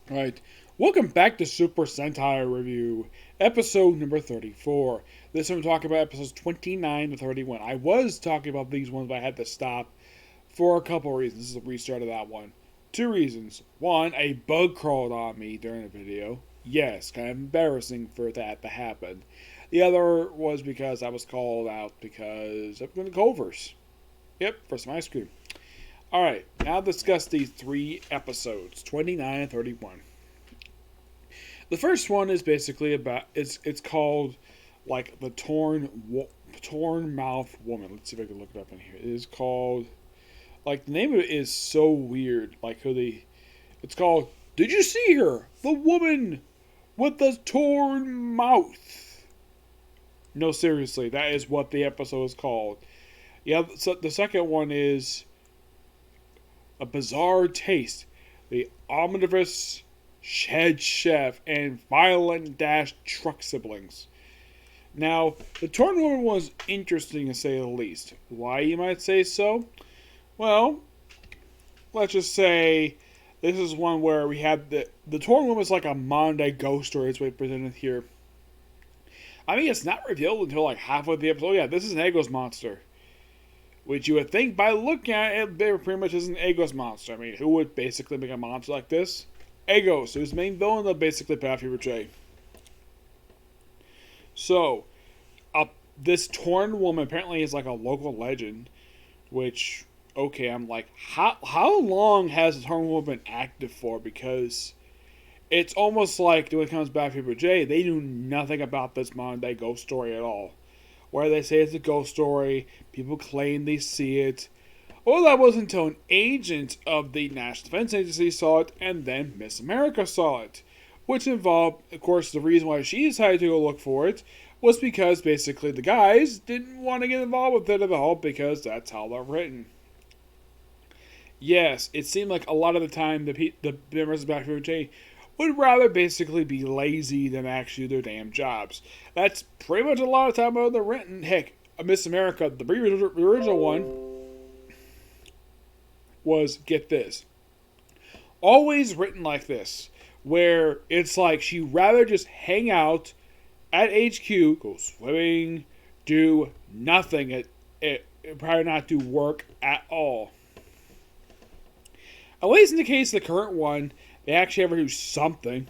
Alright, welcome back to Super Sentai Review, episode number 34. This time I'm talking about episodes 29 to 31. I was talking about these ones, but I had to stop for a couple reasons. This is the restart of that one. Two reasons. One, a bug crawled on me during the video. Yes, kind of embarrassing for that to happen. The other was because I was called out because of the Culvers. Yep, for some ice cream. Alright, now discuss these three episodes, 29 and 31. The first one is basically about it's called like the torn mouth woman. Let's see if I can look it up in here. It is called like the name of it is so weird. Like who they it's called Did you see her? The woman with the torn mouth. No, seriously, that is what the episode is called. Yeah, so the second one is A Bizarre Taste. The Omnivorous Head Chef and Violent Dash Truck Siblings. Now, the Torn Woman was interesting to say the least. Why, you might say so? Well, let's just say this is one where we had the Torn Woman is like a Monday ghost story, as we presented here. I mean, it's not revealed until like halfway through the episode. Yeah, this is an Egos monster. Which you would think by looking at it, it pretty much is an Egos monster. I mean, who would basically make a monster like this? Egos, who's the main villain of basically Path Fever J. So, this Torn Woman apparently is like a local legend. Which, okay, I'm like, how long has the Torn Woman been active for? Because it's almost like when it comes back to Fever J, they knew nothing about this modern day ghost story at all. Where they say it's a ghost story, people claim they see it. Well, that wasn't until an agent of the National Defense Agency saw it, and then Miss America saw it. Which involved, of course, the reason why she decided to go look for it was because basically the guys didn't want to get involved with it at all because that's how they're written. Yes, it seemed like a lot of the time the members of Back to J would rather basically be lazy than actually do their damn jobs. That's pretty much a lot of time when they're written. Heck, Miss America, the original one, was, get this, always written like this, where it's like she'd rather just hang out at HQ, go swimming, do nothing, probably not do work at all. At least in the case of the current one, they actually ever do something.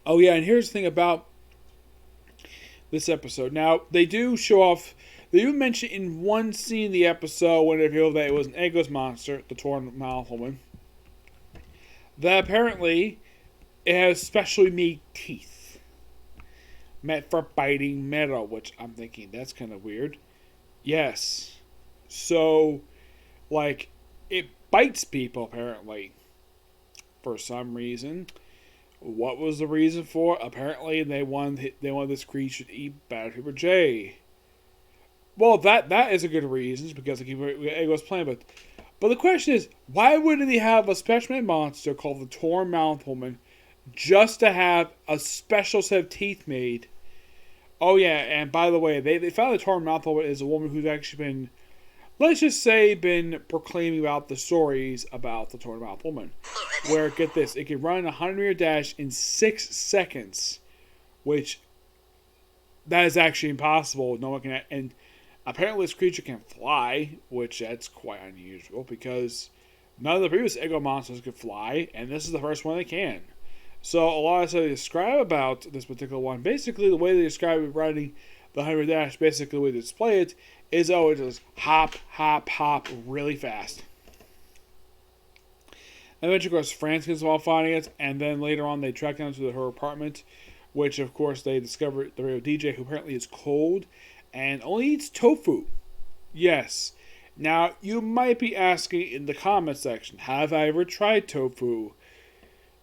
Oh yeah, and here's the thing about this episode. Now, they do show off, they do mention in one scene in the episode when they revealed that it was an Egos monster, the Torn Mouth Woman, that apparently it has specially made teeth. Meant for biting metal, which I'm thinking, that's kind of weird. Yes. So, like, it bites people, apparently. For some reason. What was the reason for it? Apparently, they wanted this creature to eat Bad Fever J. Well, that is a good reason, because they keep Egos playing, but the question is, why wouldn't they have a special made monster called the Torn Mouth Woman just to have a special set of teeth made? Oh yeah, and by the way, they found the Torn Mouth Woman is a woman who's actually been, let's just say, been proclaiming about the stories about the Torn Mouth Woman. Where, get this, it can run a 100-meter dash in 6 seconds, which that is actually impossible. No one can, and apparently this creature can fly, which that's quite unusual because none of the previous Ego monsters could fly, and this is the first one that can. So a lot of stuff they describe about this particular one, basically the way they describe it riding the 100 dash, basically the way they display it, is it just hop, hop, hop really fast. And eventually, of course, France gets involved finding it, and then later on they track down to her apartment, which of course they discover the radio DJ, who apparently is cold and only eats tofu. Yes. Now, you might be asking in the comment section, have I ever tried tofu?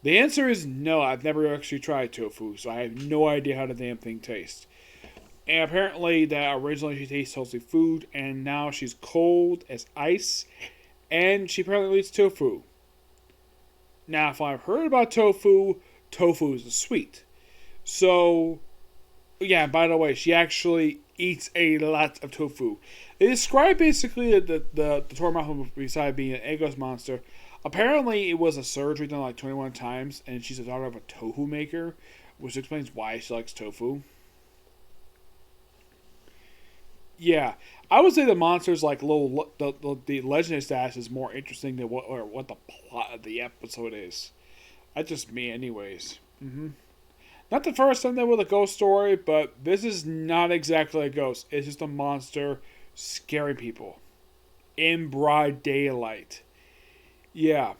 The answer is no, I've never actually tried tofu, so I have no idea how the damn thing tastes. And apparently that originally she tastes mostly food, and now she's cold as ice, and she apparently eats tofu. Now, if I've heard about tofu, tofu is sweet. So, yeah, by the way, she actually eats a lot of tofu. They describe basically the Tormahum, beside being an Egos monster, Apparently, it was a surgery done like 21 times, and she's the daughter of a tofu maker, which explains why she likes tofu. Yeah, I would say the monsters like the legendary status is more interesting than what the plot of the episode is. That's just me, anyways. Not the first time they with a ghost story, but this is not exactly a ghost. It's just a monster scaring people in broad daylight. Yeah.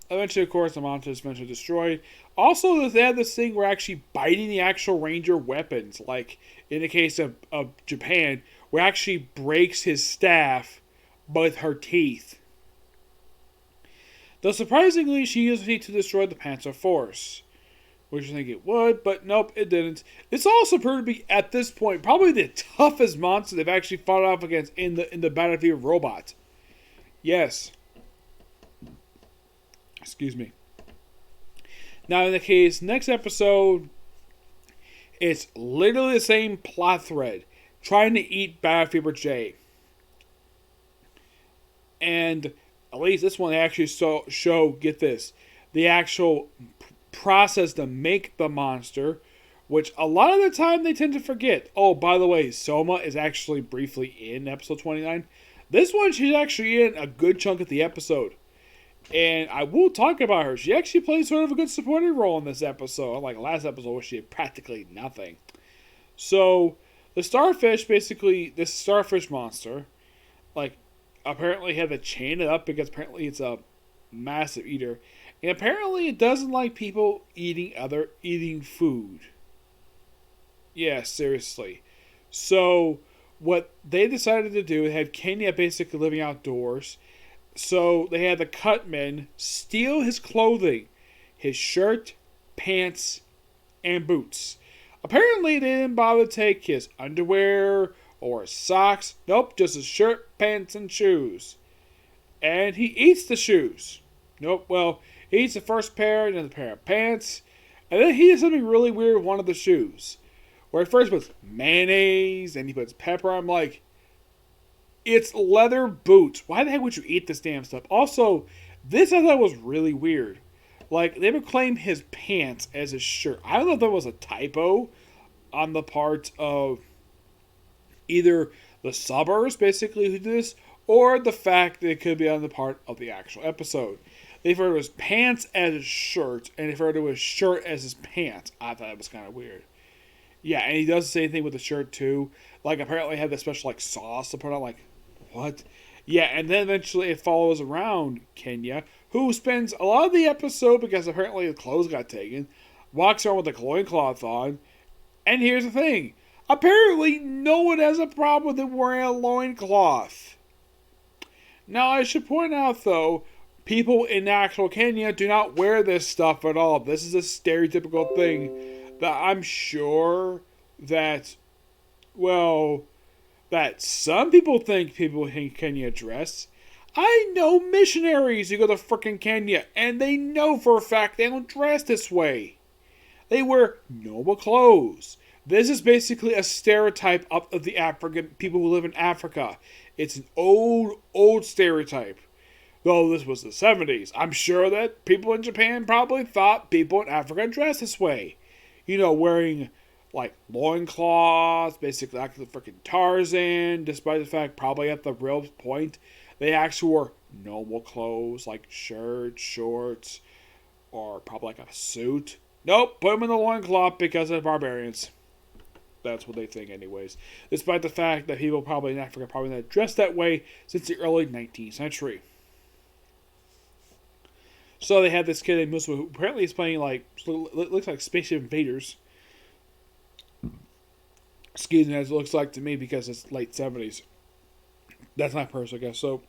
Eventually, of course, the monster is eventually destroyed. Also, they had this thing where actually biting the actual ranger weapons, like in the case of Japan, where actually breaks his staff with her teeth. Though surprisingly, she used it to destroy the Panzer Force, which I think it would, but nope, it didn't. This also proved to be, at this point, probably the toughest monster they've actually fought off against in the battlefield robot. Yes. Excuse me. Now, in the case, next episode, it's literally the same plot thread. Trying to eat Battlefever J. And at least this one, they actually show, get this, the actual process to make the monster, which a lot of the time they tend to forget. Oh, by the way, Soma is actually briefly in episode 29. This one, she's actually in a good chunk of the episode. And I will talk about her. She actually plays sort of a good supporting role in this episode, unlike last episode where she had practically nothing. So, the starfish, basically, this starfish monster, like, apparently had to chain it up because apparently it's a massive eater. And apparently it doesn't like people eating food. Yeah, seriously. So, what they decided to do, they had Kenya basically living outdoors. So they had the cutmen steal his clothing, his shirt, pants, and boots. Apparently they didn't bother to take his underwear or his socks. Nope, just his shirt, pants, and shoes. And he eats the shoes. Nope, well, he eats the first pair and then the pair of pants. And then he does something really weird with one of the shoes. Where he first puts mayonnaise and he puts pepper. I'm like, it's leather boots. Why the heck would you eat this damn stuff? Also, this I thought was really weird. Like, they would claim his pants as his shirt. I don't know if that was a typo on the part of either the subbers, basically, who did this, or the fact that it could be on the part of the actual episode. They referred to his pants as his shirt, and they referred to his shirt as his pants. I thought it was kind of weird. Yeah, and he does the same thing with the shirt, too. Like, apparently had this special, like, sauce to put on, like, what? Yeah, and then eventually it follows around Kenya, who spends a lot of the episode, because apparently the clothes got taken, walks around with a loincloth on, and here's the thing. Apparently no one has a problem with him wearing a loincloth. Now, I should point out, though, people in actual Kenya do not wear this stuff at all. This is a stereotypical thing that I'm sure that, well, that some people think people in Kenya dress. I know missionaries who go to frickin' Kenya, and they know for a fact they don't dress this way. They wear noble clothes. This is basically a stereotype of the African people who live in Africa. It's an old stereotype. Though this was the 70s, I'm sure that people in Japan probably thought people in Africa dress this way. You know, wearing like loincloths, basically like the freaking Tarzan, despite the fact probably at the real point they actually wore normal clothes like shirts, shorts, or probably like a suit. Nope, put them in the loincloth because they're barbarians. That's what they think anyways. Despite the fact that people probably in Africa probably not dressed that way since the early 19th century. So they had this kid named Musa who apparently is playing like, looks like Space Invaders. Excuse me, as it looks like to me because it's late 70s. That's not personal, I guess. So,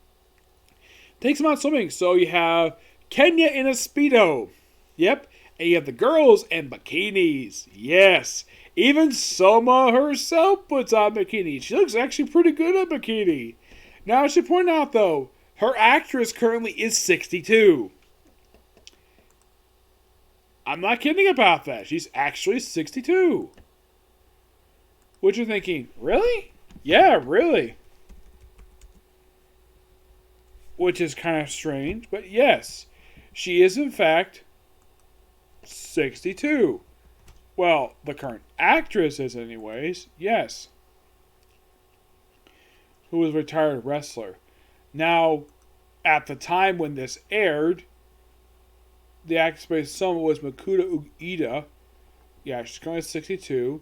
takes them out swimming. So you have Kenya in a Speedo. Yep. And you have the girls in bikinis. Yes. Even Soma herself puts on bikini. She looks actually pretty good in bikini. Now, I should point out, though, her actress currently is 62. I'm not kidding about that. She's actually 62. What you're thinking, really? Yeah, really. Which is kind of strange, but yes. She is, in fact, 62. Well, the current actress is, anyways. Yes. Who was a retired wrestler. Now, at the time when this aired, the actress based son was Makoto Ueda. Yeah, she's currently 62.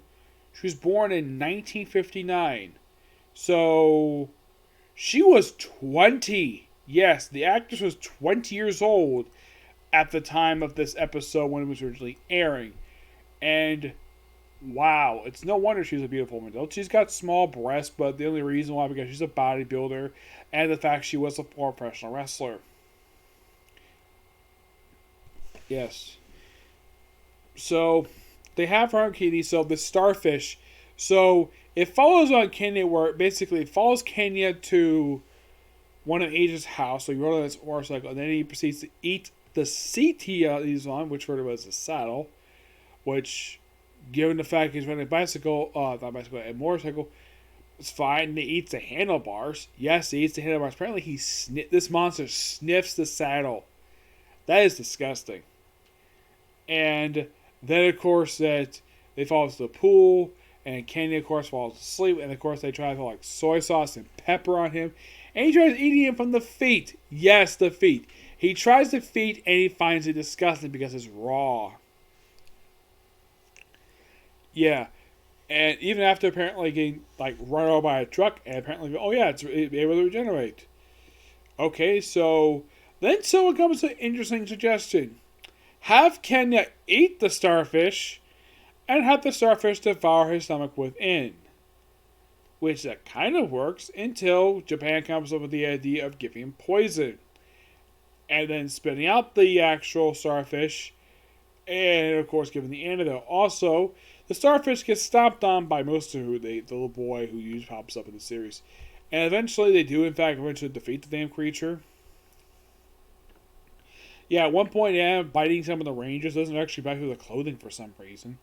She was born in 1959. So, she was 20. Yes, the actress was 20 years old at the time of this episode when it was originally airing. And wow, it's no wonder she's a beautiful woman. She's got small breasts, but the only reason why because she's a bodybuilder and the fact she was a professional wrestler. Yes. So they have her on Kenya. So the starfish. So it follows on Kenya where it basically follows Kenya to one of Asia's house. So he rode on his motorcycle, and then he proceeds to eat the seat he's on, which sort of was a saddle, which, given the fact he's riding a bicycle, not bicycle, a motorcycle, it's fine. And he eats the handlebars. Yes, he eats the handlebars. Apparently, this monster sniffs the saddle. That is disgusting. And then, of course, that they fall into the pool, and Kenya, of course, falls asleep. And of course, they try to put like soy sauce and pepper on him, and he tries eating him from the feet. Yes, the feet. He tries the feet, and he finds it disgusting because it's raw. Yeah, and even after apparently getting like run over by a truck, and apparently, oh yeah, it's able to regenerate. Okay, so then someone comes with an interesting suggestion: have Kenya eat the starfish, and have the starfish devour his stomach within. Which that kind of works until Japan comes up with the idea of giving him poison, and then spitting out the actual starfish, and of course giving the antidote. Also, the starfish gets stomped on by most of the little boy who usually pops up in the series. And eventually they do, in fact, defeat the damn creature. Yeah, at one point, yeah, biting some of the rangers doesn't actually bite through the clothing for some reason.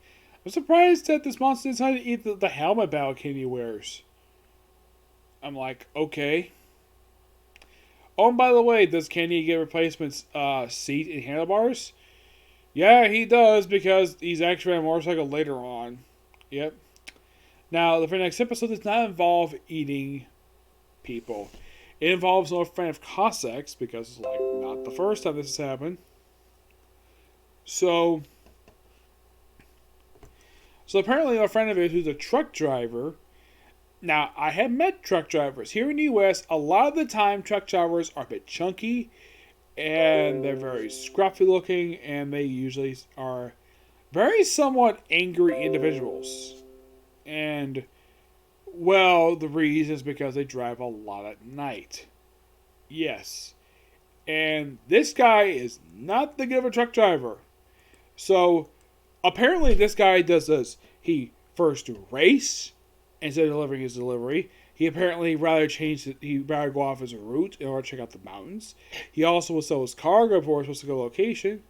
I'm surprised that this monster decided to eat the helmet Balcony wears. I'm like, okay. Oh, and by the way, does Kenny get replacements seat and handlebars? Yeah, he does, because he's actually on a motorcycle later on. Yep. Now, the very next episode does not involve eating people. It involves no friend of Cossacks, because it's like not the first time this has happened. So apparently a friend of his who's a truck driver. Now, I have met truck drivers. Here in the U.S., a lot of the time truck drivers are a bit chunky, and they're very scruffy looking, and they usually are very somewhat angry individuals. And, well, the reason is because they drive a lot at night. Yes. And this guy is not the good of a truck driver. So, apparently this guy does this. He first race instead of delivering his delivery. He apparently he'd rather go off his route in order to check out the mountains. He also will sell his cargo before he's supposed to go location.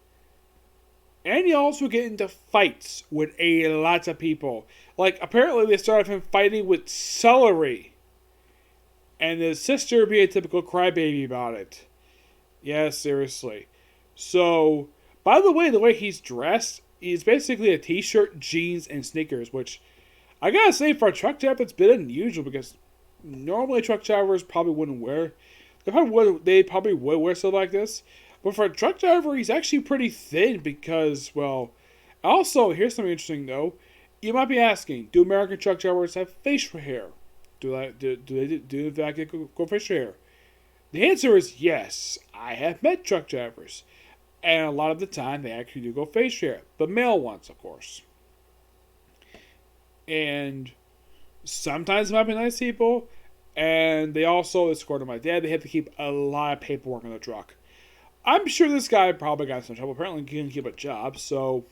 And he also get into fights with a lot of people. Like, apparently they started him fighting with celery. And his sister being a typical crybaby about it. Yeah, seriously. So, by the way he's dressed, he's basically a t-shirt, jeans, and sneakers, which I gotta say, for a truck driver, it's a bit unusual because normally truck drivers probably wouldn't wear. They probably would wear stuff like this. But for a truck driver, he's actually pretty thin because, well, also, here's something interesting though. You might be asking, do American truck drivers have facial hair? Do they in fact go facial hair? The answer is yes. I have met truck drivers. And a lot of the time, they actually do go facial hair. The male ones, of course. And sometimes it might be nice people. And they also, according to my dad, they have to keep a lot of paperwork on the truck. I'm sure this guy probably got some trouble. Apparently, he couldn't keep a job. So,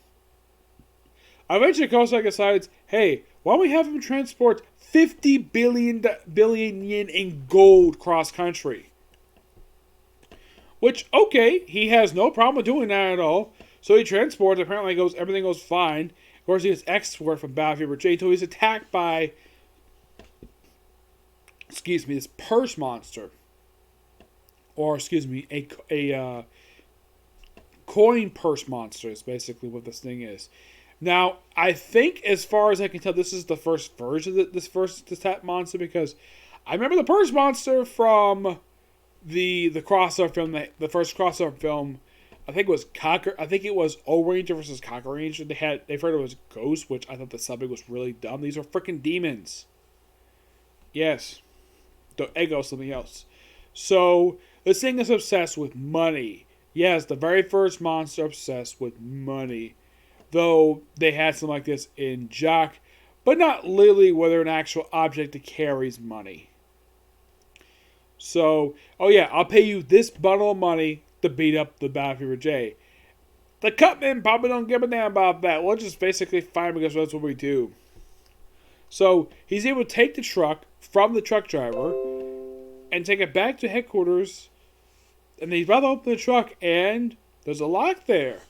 eventually, Kosak decides, hey, why don't we have him transport 50 billion yen in gold cross country? Which, okay, he has no problem doing that at all. So he transports. Apparently, everything goes fine. Of course, he gets escort from Battlefield J until he's attacked by, this purse monster. Or, coin purse monster is basically what this thing is. Now, I think, as far as I can tell, this is the first version of this type monster, because I remember the purse monster from the crossover film, the first crossover film. I think it was O Ranger versus Cocker Ranger. They referred to it as Ghost, which I thought the subbing was really dumb. These are freaking demons. Yes, the Ego something else. So this thing is obsessed with money. Yes, the very first monster obsessed with money. Though they had something like this in Jock, but not literally whether an actual object that carries money. So, oh yeah, I'll pay you this bundle of money to beat up the Battle Fever J. The Cutmen probably don't give a damn about that. We'll just basically find because that's what we do. So, he's able to take the truck from the truck driver and take it back to headquarters. And he's about to open the truck, and there's a lock there.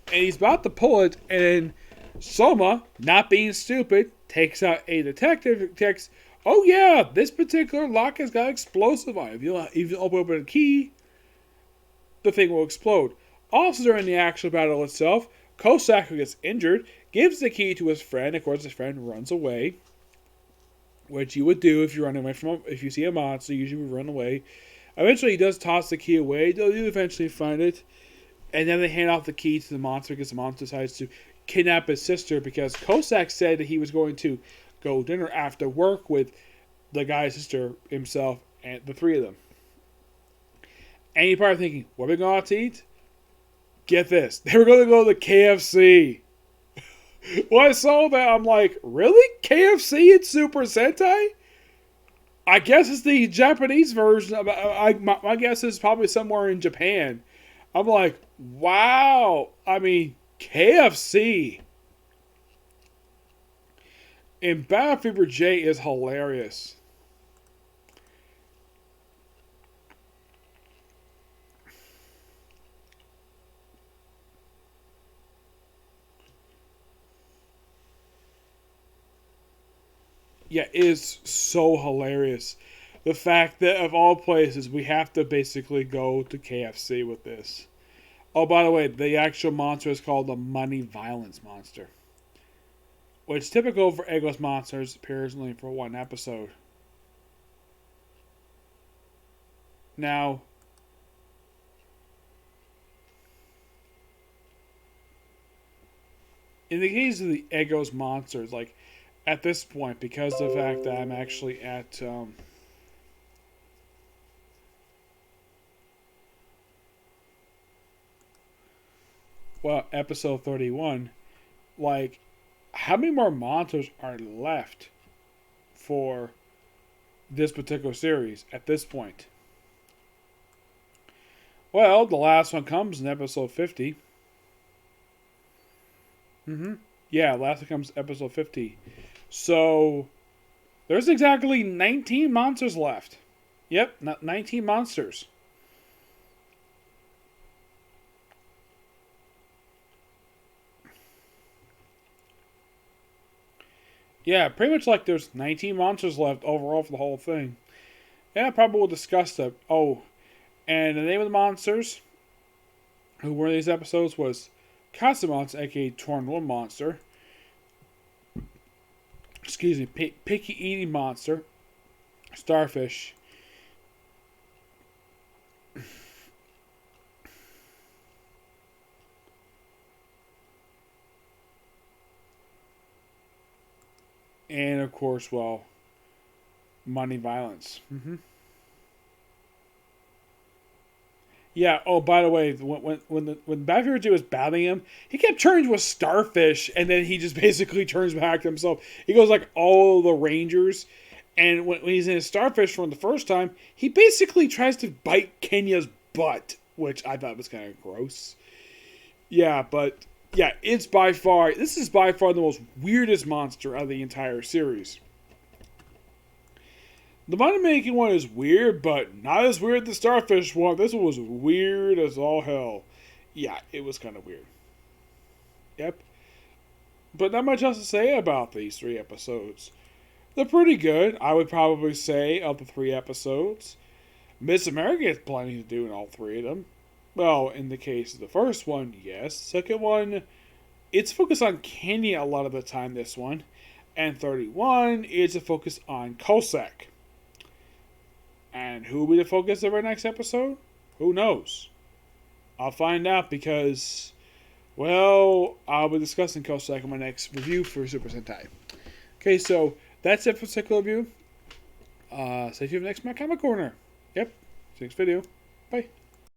And he's about to pull it, and Soma, not being stupid, takes out a detective, checks, oh yeah, this particular lock has got explosive on it. If you open a key, the thing will explode. Also during the actual battle itself, Cossack, who gets injured, gives the key to his friend. Of course, his friend runs away, which you would do if you run away if you see a monster. You usually would run away. Eventually, he does toss the key away. Though you eventually find it, and then they hand off the key to the monster because the monster decides to kidnap his sister, because Cossack said that he was going to go dinner after work with the guy's sister, himself, and the three of them. And you're probably thinking, what are we going to eat? Get this. They were going to go to the KFC. When I saw that, I'm like, really? KFC in Super Sentai? I guess it's the Japanese version. My guess is probably somewhere in Japan. I'm like, wow. I mean, KFC. And Battle Fever J is hilarious. Yeah, it is so hilarious. The fact that of all places, we have to basically go to KFC with this. Oh, by the way, the actual monster is called the Money Violence Monster, which, typical for eggless monsters, appears only for one episode. Now, in the case of the eggless monsters, like, at this point, because of the fact that I'm actually at episode 31, like, how many more monsters are left for this particular series at this point? Well, the last one comes in episode 50. Yeah, last one comes episode 50. So, there's exactly 19 monsters left. Yep, 19 monsters. Yeah, pretty much like there's 19 monsters left overall for the whole thing. Yeah, probably we'll discuss that. Oh, and the name of the monsters who were in these episodes was Casamons, aka Torn Monster. Excuse me, Picky Eating Monster, Starfish, and of course, well, Money Violence. Yeah. Oh, by the way, when Battle Fever was battling him, he kept turning to a starfish, and then he just basically turns back to himself. He goes like all the Rangers, and when he's in a starfish from the first time, he basically tries to bite Kenya's butt, which I thought was kind of gross. Yeah, but yeah, this is by far the most weirdest monster out of the entire series. The money-making one is weird, but not as weird as the starfish one. This one was weird as all hell. Yeah, it was kind of weird. Yep. But not much else to say about these 3 episodes. They're pretty good, I would probably say, of the 3 episodes. Miss America has plenty to do in all 3 of them. Well, in the case of the first one, yes. Second one, it's focused on Kenny a lot of the time, this one. And 31 is a focus on Kosek. And who will be the focus of our next episode? Who knows? I'll find out because, well, I'll be discussing Kosek in my next review for Super Sentai. Okay, so that's it for Cycle Review. Stay tuned for next My Comic Corner. Yep, next video. Bye.